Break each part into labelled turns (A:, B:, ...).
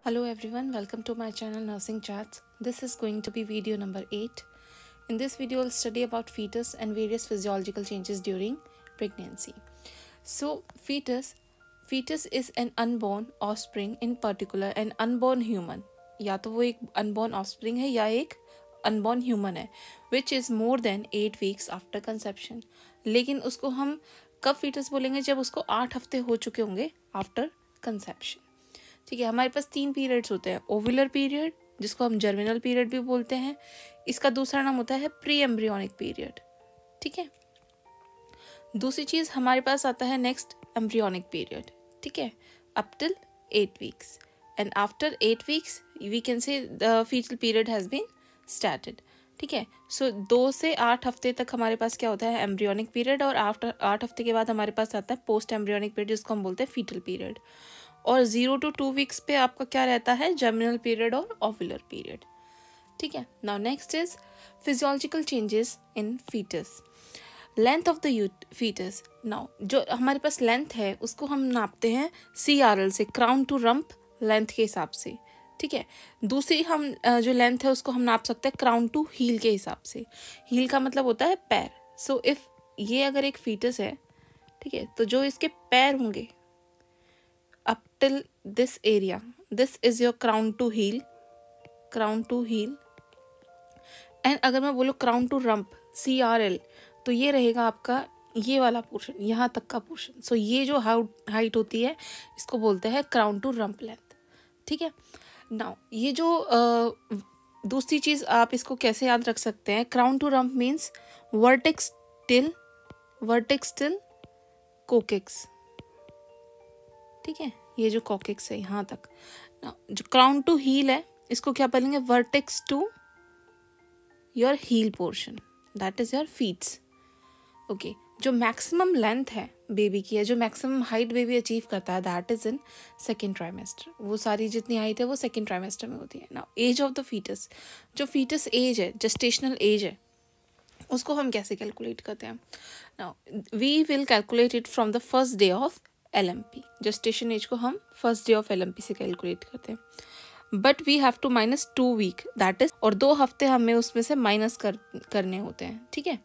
A: Hello everyone, welcome to my channel Nursing Chats. This is going to be video number 8. In this video, I'll study about fetus and various physiological changes during pregnancy. So, fetus is an unborn offspring, in particular an unborn human. या तो वो एक unborn offspring है या एक unborn human है, which is more than 8 weeks after conception. लेकिन उसको हम कब fetus बोलेंगे? जब उसको 8 हफ्ते हो चुके होंगे after conception. ठीक है, हमारे पास 3 पीरियड्स होते हैं. ओव्यूलर पीरियड, जिसको हम जर्मिनल पीरियड भी बोलते हैं. इसका दूसरा नाम होता है प्री एम्ब्रियोनिक पीरियड. ठीक है, दूसरी चीज हमारे पास आता है नेक्स्ट एम्ब्रियोनिक पीरियड. ठीक है, up till 8 weeks and after 8 weeks we can say the foetal period has been started. ठीक है, सो 2 से 8 हफ्ते तक हमारे पास क्या होता है? Embryonic period. और आफ्टर 8 हफ्ते के बाद हमारे पास आता है पोस्ट एम्ब्रियोनिक पीरियड, जिसको हम बोलते हैं फीटल पीरियड. और 0 to 2 वीक्स पे आपका क्या रहता है? जर्मिनल पीरियड और ओव्यूलर पीरियड. ठीक है, now next is physiological changes in foetus. Length of the foetus. Now जो हमारे पास लेंथ है उसको हम नापते हैं CRL से, क्राउन टू रम्प लेंथ के हिसाब से. ठीक है, दूसरी हम जो लेंथ है उसको हम नाप सकते हैं क्राउन टू हील के हिसाब से. हील का मतलब होता है पैर. सो इफ ये अगर एक फीटस है, ठीक है, तो जो इसके पैर होंगे up till this area, this is your crown to heel. And अगर मैं बोलूँ crown to rump CRL, तो ये रहेगा आपका ये वाला पोर्शन, यहाँ तक का पोर्शन. सो ये जो हाइट होती है इसको बोलते हैं crown to rump length. ठीक है, नाउ ये जो दूसरी चीज आप इसको कैसे याद रख सकते हैं? crown to rump means vertex till coccyx. ठीक है, ये जो कॉकेक्स है यहाँ तक. जो क्राउन टू हील है इसको क्या बोलेंगे? Vertex to your heel portion, that is your foetus. Okay, जो मैक्सिमम लेंथ है बेबी की है, जो मैक्सिमम हाइट बेबी अचीव करता है, that is in second trimester. वो सारी जितनी हाइट है वो सेकेंड ट्राइमेस्टर में होती है. Now age of the foetus, जो फीटस एज है, जेस्टेशनल एज है, उसको हम कैसे कैलकुलेट करते हैं? Now we will calculate it from the first day of LMP. Gestation age को हम फर्स्ट डे ऑफ LMP से कैलकुलेट करते हैं. But we have to minus 2 week, that is, और 2 हफ्ते हमें उसमें से माइनस करने होते हैं. ठीक है,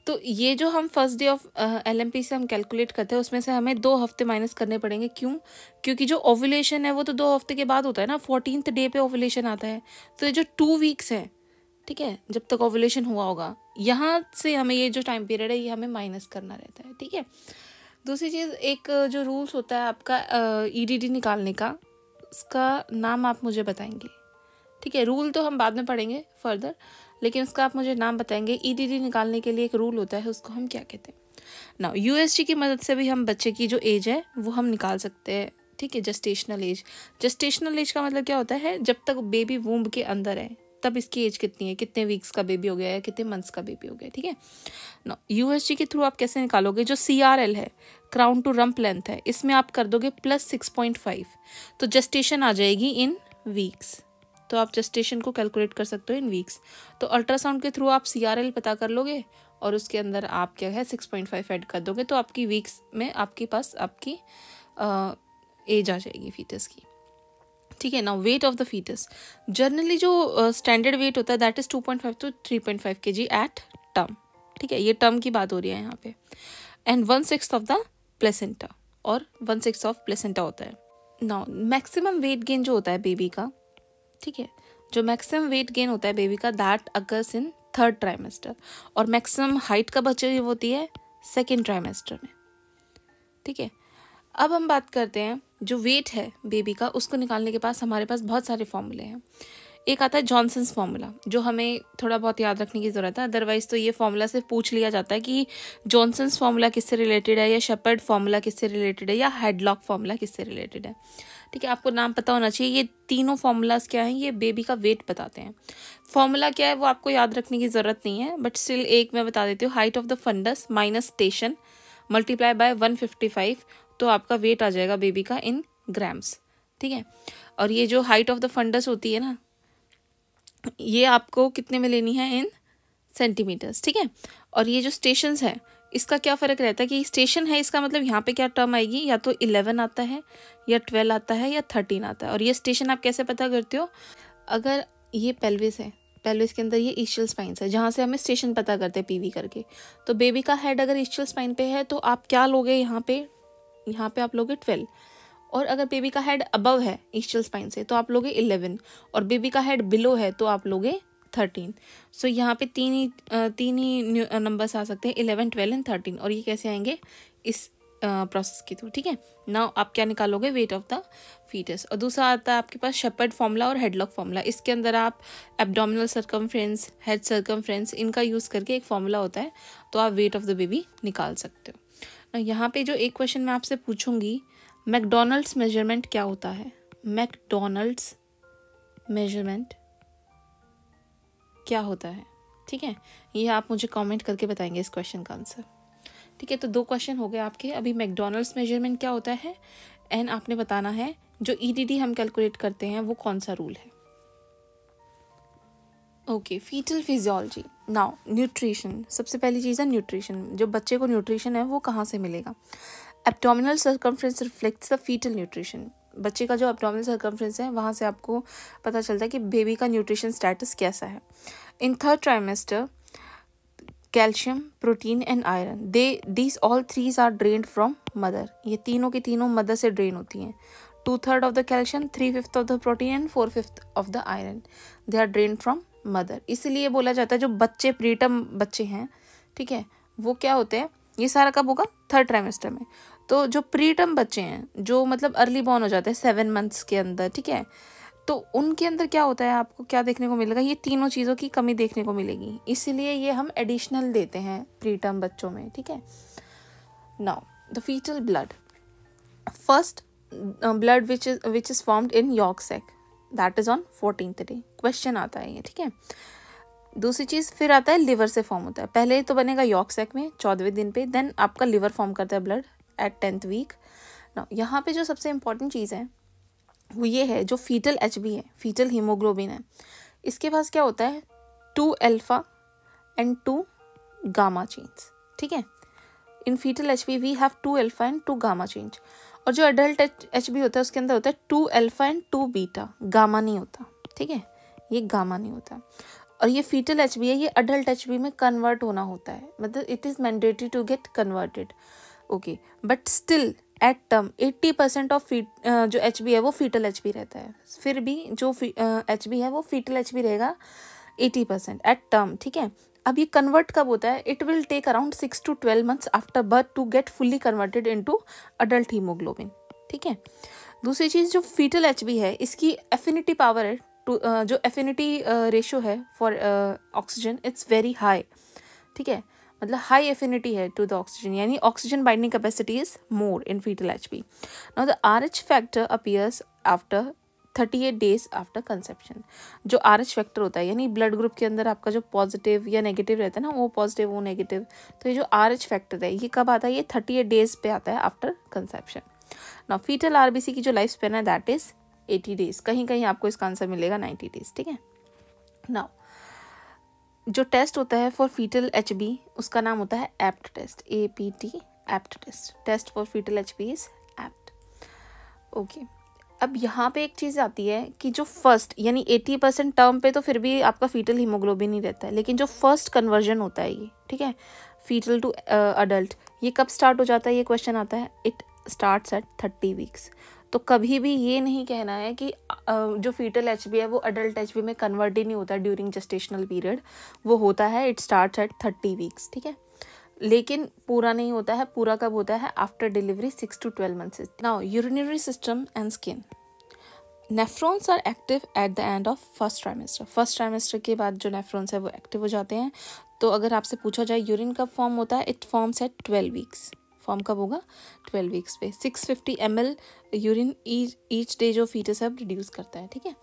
A: तो ये जो हम फर्स्ट डे ऑफ LMP से हम कैलकुलेट करते हैं उसमें से हमें 2 हफ्ते माइनस करने पड़ेंगे. क्यों? क्योंकि जो ओव्यूलेशन है वो तो 2 हफ्ते के बाद होता है ना. 14th डे पे ओव्यूलेशन आता है. तो ये जो 2 वीक्स है, ठीक है, जब तक ओव्यूलेशन हुआ होगा, यहाँ से हमें ये जो टाइम पीरियड है ये हमें माइनस करना रहता है. ठीक है, दूसरी चीज़, एक जो रूल्स होता है आपका EDD निकालने का, उसका नाम आप मुझे बताएंगे. ठीक है, रूल तो हम बाद में पढ़ेंगे फर्दर, लेकिन उसका आप मुझे नाम बताएंगे. EDD निकालने के लिए एक रूल होता है, उसको हम क्या कहते हैं? नाउ USG की मदद से भी हम बच्चे की जो एज है वो हम निकाल सकते हैं. ठीक है, जेस्टेशनल एज का मतलब क्या होता है? जब तक बेबी वूम्ब के अंदर है तब इसकी एज कितनी है, कितने वीक्स का बेबी हो गया है, कितने मंथ्स का बेबी हो गया. ठीक है, ना USG के थ्रू आप कैसे निकालोगे? जो CRL है, क्राउन टू रम्प लेंथ है, इसमें आप कर दोगे +6.5, तो जेस्टेशन आ जाएगी इन वीक्स. तो आप जेस्टेशन को कैलकुलेट कर सकते हो इन वीक्स. तो अल्ट्रासाउंड के थ्रू आप CRL पता कर लोगे और उसके अंदर आप क्या है 6.5 ऐड कर दोगे, तो आपकी वीक्स में आपके पास आपकी एज आ जाएगी फीटस की. ठीक है, now weight of the foetus. Generally जो स्टैंडर्ड वेट होता है that is 2.5 to 3.5 kg at term. ठीक है, ये टर्म की बात हो रही है यहाँ पे. एंड 1/6 ऑफ द प्लेसेंटा, और 1/6 ऑफ प्लेसेंटा होता है. नाउ मैक्सिमम वेट गेन जो होता है बेबी का, ठीक है, जो मैक्सिमम वेट गेन होता है बेबी का, that occurs in 3rd trimester. और मैक्सिमम हाइट कब अचीव होती है? 2nd ट्राइमेस्टर में. ठीक है, अब हम बात करते हैं जो वेट है बेबी का, उसको निकालने के पास हमारे पास बहुत सारे फॉर्मूले हैं. एक आता है जॉनसन्स फार्मूला, जो हमें थोड़ा बहुत याद रखने की ज़रूरत है. अदरवाइज तो ये फार्मूला से पूछ लिया जाता है कि जॉनसन्स फार्मूला किससे रिलेटेड है, या शेपर्ड फार्मूला किससे रिलेटेड है, या हेडलॉक फार्मूला किससे रिलेटेड है. ठीक है, आपको नाम पता होना चाहिए. ये तीनों फार्मूलाज क्या हैं? ये बेबी का वेट बताते हैं. फार्मूला क्या है वो आपको याद रखने की ज़रूरत नहीं है, बट स्टिल एक मैं बता देती हूँ. Height of the fundus minus station multiply by 155, तो आपका वेट आ जाएगा बेबी का इन ग्राम्स. ठीक है, और ये जो हाइट ऑफ द फंडस होती है ना, ये आपको कितने में लेनी है? In centimetres. ठीक है, और ये जो स्टेशंस है इसका क्या फ़र्क रहता है कि स्टेशन है, इसका मतलब यहाँ पे क्या टर्म आएगी, या तो 11 आता है या 12 आता है या 13 आता है। और ये स्टेशन आप कैसे पता करते हो, अगर ये पेल्विस है, पेल्विस के अंदर ये ईस्चियल स्पाइन्स है जहाँ से हमें स्टेशन पता करते हैं पीवी करके। तो बेबी का हेड अगर ईस्चियल स्पाइन पे है तो आप क्या लोगे, यहाँ पे आप लोगे 12। और अगर बेबी का हेड अबव है ईस्चियल स्पाइन से तो आप लोगे 11, और बेबी का हेड बिलो है तो आप लोगे 13। सो यहाँ पे तीन ही नंबर्स आ सकते हैं, 11, 12 एंड 13। और ये कैसे आएंगे, इस प्रोसेस के थ्रू। ठीक है, नाउ आप क्या निकालोगे, वेट ऑफ द फीटस। और दूसरा आता है आपके पास शेपर्ड फॉर्मूला और हेडलॉक फॉर्मूला। इसके अंदर आप एब्डोमिनल सर्कमफ्रेंस, हेड सर्कमफ्रेंस, इनका यूज़ करके एक फॉर्मूला होता है, तो आप वेट ऑफ द बेबी निकाल सकते हो। यहाँ पे जो एक क्वेश्चन मैं आपसे पूछूंगी, मैकडोनल्ड्स मेजरमेंट क्या होता है, मैकडोनल्ड्स मेजरमेंट क्या होता है। ठीक है, ये आप मुझे कमेंट करके बताएंगे इस क्वेश्चन का आंसर। ठीक है, तो 2 क्वेश्चन हो गए आपके। अभी मैकडोनल्ड्स मेजरमेंट क्या होता है एंड आपने बताना है जो ईडीडी हम कैलकुलेट करते हैं वो कौन सा रूल है। Okay, foetal physiology. Now nutrition, सबसे पहली चीज़ है न्यूट्रिशन। जो बच्चे को न्यूट्रिशन है वो कहाँ से मिलेगा, abdominal circumference reflects the foetal nutrition. बच्चे का जो एब्डोमिनल सर्कमफ्रेंस है वहाँ से आपको पता चलता है कि बेबी का न्यूट्रिशन स्टेटस कैसा है। In 3rd trimester calcium, protein and iron, these all 3 are drained from mother. ये तीनों की तीनों मदर से ड्रेन होती हैं। 2/3 of the calcium, 3/5 of the protein and 4/5 of the iron, they are drained from mother. इसलिए बोला जाता है जो बच्चे प्रीटर्म बच्चे हैं, ठीक है, वो क्या होते हैं, ये सारा कब होगा, 3rd ट्राइमेस्टर में। तो जो प्रीटर्म बच्चे हैं, जो मतलब अर्ली बॉर्न हो जाते हैं 7 मंथ्स के अंदर, ठीक है, तो उनके अंदर क्या होता है, आपको क्या देखने को मिलेगा, ये तीनों चीज़ों की कमी देखने को मिलेगी। इसीलिए ये हम एडिशनल देते हैं प्रीटर्म बच्चों में। ठीक है, now the foetal blood, first blood which is formed in yolk sac, that is on 14th day. Question आता है ये। ठीक है, दूसरी चीज़ फिर आता है लिवर से फॉर्म होता है। पहले तो बनेगा यॉर्क सैक में 14वें दिन पे, देन आपका लिवर फॉर्म करता है blood eight 10th week. Now यहाँ पे जो सबसे इंपॉर्टेंट चीज़ है वो ये है, जो फीटल HB है, फीटल हीमोग्लोबिन है, इसके पास क्या होता है, 2 अल्फा एंड 2 गामा चेन्स। ठीक है, in fetal HB we have 2 alpha and 2 gamma chains. और जो अडल्ट HB होता है उसके अंदर होता है 2 अल्फा एंड 2 बीटा, गामा नहीं होता। ठीक है, ये गामा नहीं होता। और ये फीटल HB है, ये अडल्ट HB में कन्वर्ट होना होता है, मतलब it is mandatory to get converted. Okay, but still at term 80% of जो HB है वो फीटल HB रहता है। फिर भी जो HB है वो फीटल HB रहेगा 80% एट टर्म। ठीक है, अब ये कन्वर्ट कब होता है, it will take around 6 to 12 months after birth to get fully converted into adult haemoglobin. ठीक है, दूसरी चीज़ जो फीटल HB है इसकी एफिनिटी पावर है, जो एफिनिटी रेशियो है for oxygen, it's very high. ठीक है, मतलब हाई एफिनिटी है टू द ऑक्सीजन, यानी oxygen binding capacity is more in fetal HB। Now the RH factor appears after 38 days after conception. जो RH factor होता है, यानी ब्लड ग्रुप के अंदर आपका जो पॉजिटिव या नेगेटिव रहता है ना, वो पॉजिटिव वो नेगेटिव, तो ये जो RH फैक्टर है ये कब आता है, ये 38 days पे आता है after conception. Now foetal RBC की जो लाइफ स्पेन है दैट इज 80 days, कहीं कहीं आपको इसका आंसर मिलेगा 90 days। ठीक है, नाउ जो टेस्ट होता है फॉर फीटल HB उसका नाम होता है apt test, APT, apt test, test for foetal HB is apt. Okay, अब यहाँ पे एक चीज़ आती है कि जो फर्स्ट यानी 80% टर्म पे तो फिर भी आपका फीटल हीमोग्लोबिन ही रहता है, लेकिन जो फर्स्ट कन्वर्जन होता है ये, ठीक है, फीटल टू अडल्ट, ये कब स्टार्ट हो जाता है, ये क्वेश्चन आता है, इट स्टार्ट्स एट 30 weeks। तो कभी भी ये नहीं कहना है कि जो फीटल HB है वो अडल्ट HB में कन्वर्ट ही नहीं होता ड्यूरिंग जेस्टेशनल पीरियड, वो होता है, इट स्टार्ट्स एट 30 weeks। ठीक है, लेकिन पूरा नहीं होता है। पूरा कब होता है, after delivery 6 to 12 months। Now urinary system and skin, nephrons are active at the end of first trimester. First trimester के बाद जो नेफ्रॉन्स है वो एक्टिव हो जाते हैं। तो अगर आपसे पूछा जाए यूरिन कब फॉर्म होता है, it forms at 12 weeks। Form कब होगा, 12 weeks पे। 650 ml यूरिन ईच डे जो फीटस है रिड्यूस करता है। ठीक है,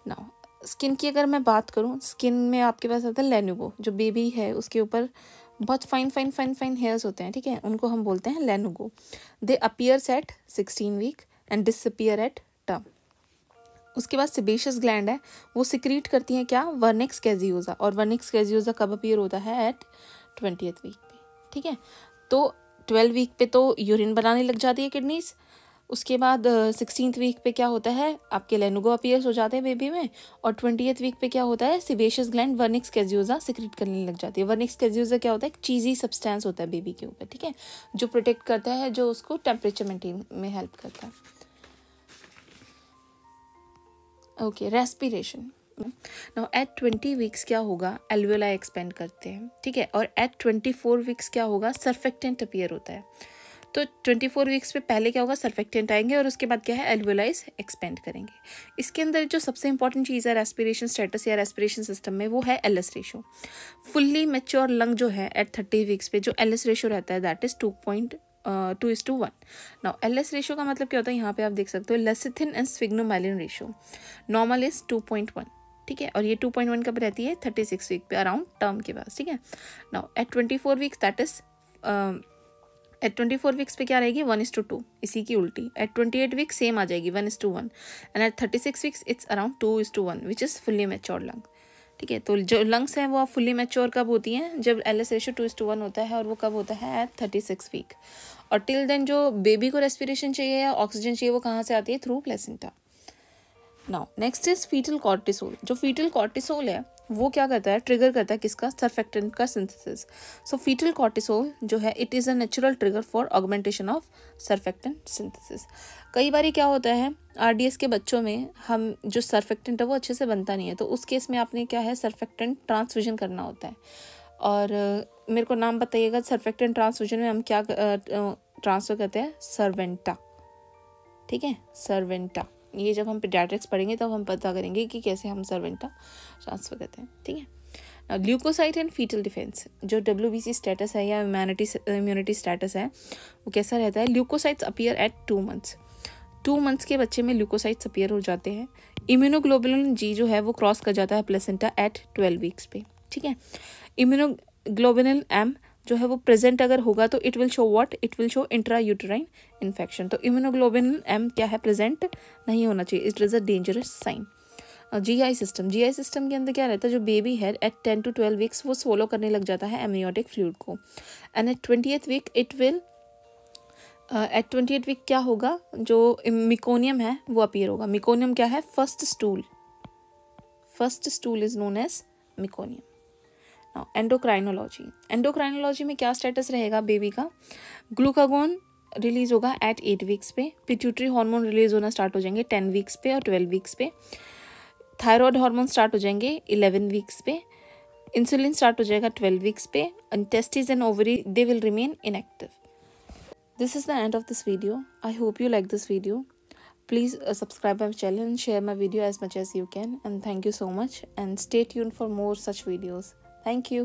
A: नाउ स्किन की अगर मैं बात करूँ, स्किन में आपके पास आता है लेनुगो, जो बेबी है उसके ऊपर बहुत फाइन हेयर्स होते हैं। ठीक है, उनको हम बोलते हैं lanugo. They appears at 16 week and disappear at term. उसके बाद सेबेशियस ग्लैंड है, वो सिक्रीट करती हैं क्या, वर्निक्स कैजियोजा, और वर्निक्स कैजियोजा कब अपीयर होता है, एट 20th week पे। ठीक है, तो 12 वीक पे तो यूरिन बनाने लग जाती है किडनीज। उसके बाद 16th वीक पे क्या होता है, आपके लेनुगो अपीयर्स हो जाते हैं बेबी में। और 20th वीक पे क्या होता है, सिबेशियस ग्लैंड वर्निक्स कैज्यूजा सिक्रीट करने लग जाती है। वर्निक्स कैज्यूजा क्या होता है, एक चीज़ी सब्सटेंस होता है बेबी के ऊपर, ठीक है, जो प्रोटेक्ट करता है, जो उसको टेम्परेचर मेंटेन में हेल्प करता है। Okay, respiration. Now at 20 weeks क्या होगा, एल्वेलाई एक्सपेंड करते हैं, ठीक है। और एट 24 वीक्स क्या होगा, सर्फेक्टेंट अपीयर होता है। तो 24 वीक्स पे पहले क्या होगा, सर्फेक्टेंट आएंगे और उसके बाद क्या है, एल्वेलाइज एक्सपेंड करेंगे। इसके अंदर जो सबसे इंपॉर्टेंट चीज़ है रेस्पिरेशन स्टेटस या रेस्पिरेशन सिस्टम में, वो है LS ratio. Fully mature lung जो है एट 30 वीक्स पे जो एलएस रेशो रहता है that is 2:1। Now LS ratio का मतलब क्या होता है, यहाँ पे आप देख सकते हो lecithin and sphingomyelin ratio. Normal is 2.1, ठीक है, और ये 2.1 कब रहती है, 36 वीक पे अराउंड टर्म के पास, ठीक है। Now at 24 weeks that is at 24 weeks पे क्या रहेगी, 1:2, इसी की उल्टी। एट 28 वीक्स सेम आ जाएगी 1:1, and at 36 weeks it's around 2:1 which is fully mature lung, ठीक है। तो जो लंग्स हैं वो फुल्ली मैच्योर कब होती हैं, जब एलएस रेशो 2:1 होता है, और वो कब होता है, एट 36 वीक। और टिल देन जो बेबी को रेस्पिरेशन चाहिए या ऑक्सीजन चाहिए, वो कहाँ से आती है, through placenta. Now next is foetal cortisol. जो फीटल कॉर्टिसोल है वो क्या करता है, ट्रिगर करता है किसका, सर्फेक्टेंट का सिंथेसिस। सो फीटल कॉर्टिसोल जो है it is a natural trigger for augmentation of surfactant synthesis. कई बार क्या होता है, आरडीएस के बच्चों में हम जो सर्फेक्टेंट है वो अच्छे से बनता नहीं है, तो उस केस में आपने क्या है, सर्फेक्टेंट ट्रांसफ्यूजन करना होता है। और मेरे को नाम बताइएगा, सर्फेक्टेंट ट्रांसफ्यूजन में हम क्या ट्रांसफर करते हैं, सर्वेंटा, ठीक है, सर्वेंटा। ये जब हम पीडियाट्रिक्स पढ़ेंगे तब हम पता करेंगे कि कैसे हम सर्वेंटा ट्रांसफर करते हैं, ठीक है। ल्यूकोसाइट एंड फीटल डिफेंस, जो WBC स्टेटस है या इम्यूनिटी स्टेटस है, वो कैसा रहता है, leucocytes appear at 2 months. 2 months के बच्चे में ल्यूकोसाइट्स अपीयर हो जाते हैं। इम्यूनोग्लोबुलिन जी जो है वो क्रॉस कर जाता है प्लेसेंटा एट 12 वीक्स पे, ठीक है। इम्यूनोग्लोबुलिन एम जो है वो प्रेजेंट अगर होगा तो it will show what, it will show intra uterine infection. तो इम्यूनोग्लोबुलिन एम क्या है, प्रेजेंट नहीं होना चाहिए, it is a dangerous sign. GI system के अंदर क्या रहता है, जो बेबी है एट 10 to 12 वीक्स वो सोलो करने लग जाता है एमनियोटिक फ्लूइड को। And at 20th week it will at 20th week क्या होगा, जो मिकोनियम है वो अपीयर होगा। मिकोनियम क्या है, first stool is known as meconium. Endocrinology में क्या स्टेटस रहेगा बेबी का, ग्लूकागोन रिलीज होगा एट 8 वीक्स पे। पिट्यूटरी हार्मोन रिलीज होना स्टार्ट हो जाएंगे 10 वीक्स पे और 12 वीक्स पे। थायराइड हार्मोन स्टार्ट हो जाएंगे 11 वीक्स पे। इंसुलिन स्टार्ट हो जाएगा 12 वीक्स पे। And testis and ovary they will remain inactive. This is the end of this video. I hope you like this video. Please subscribe my channel and share my video as much as you can, and thank you so much, and stay tuned for more such videos. Thank you.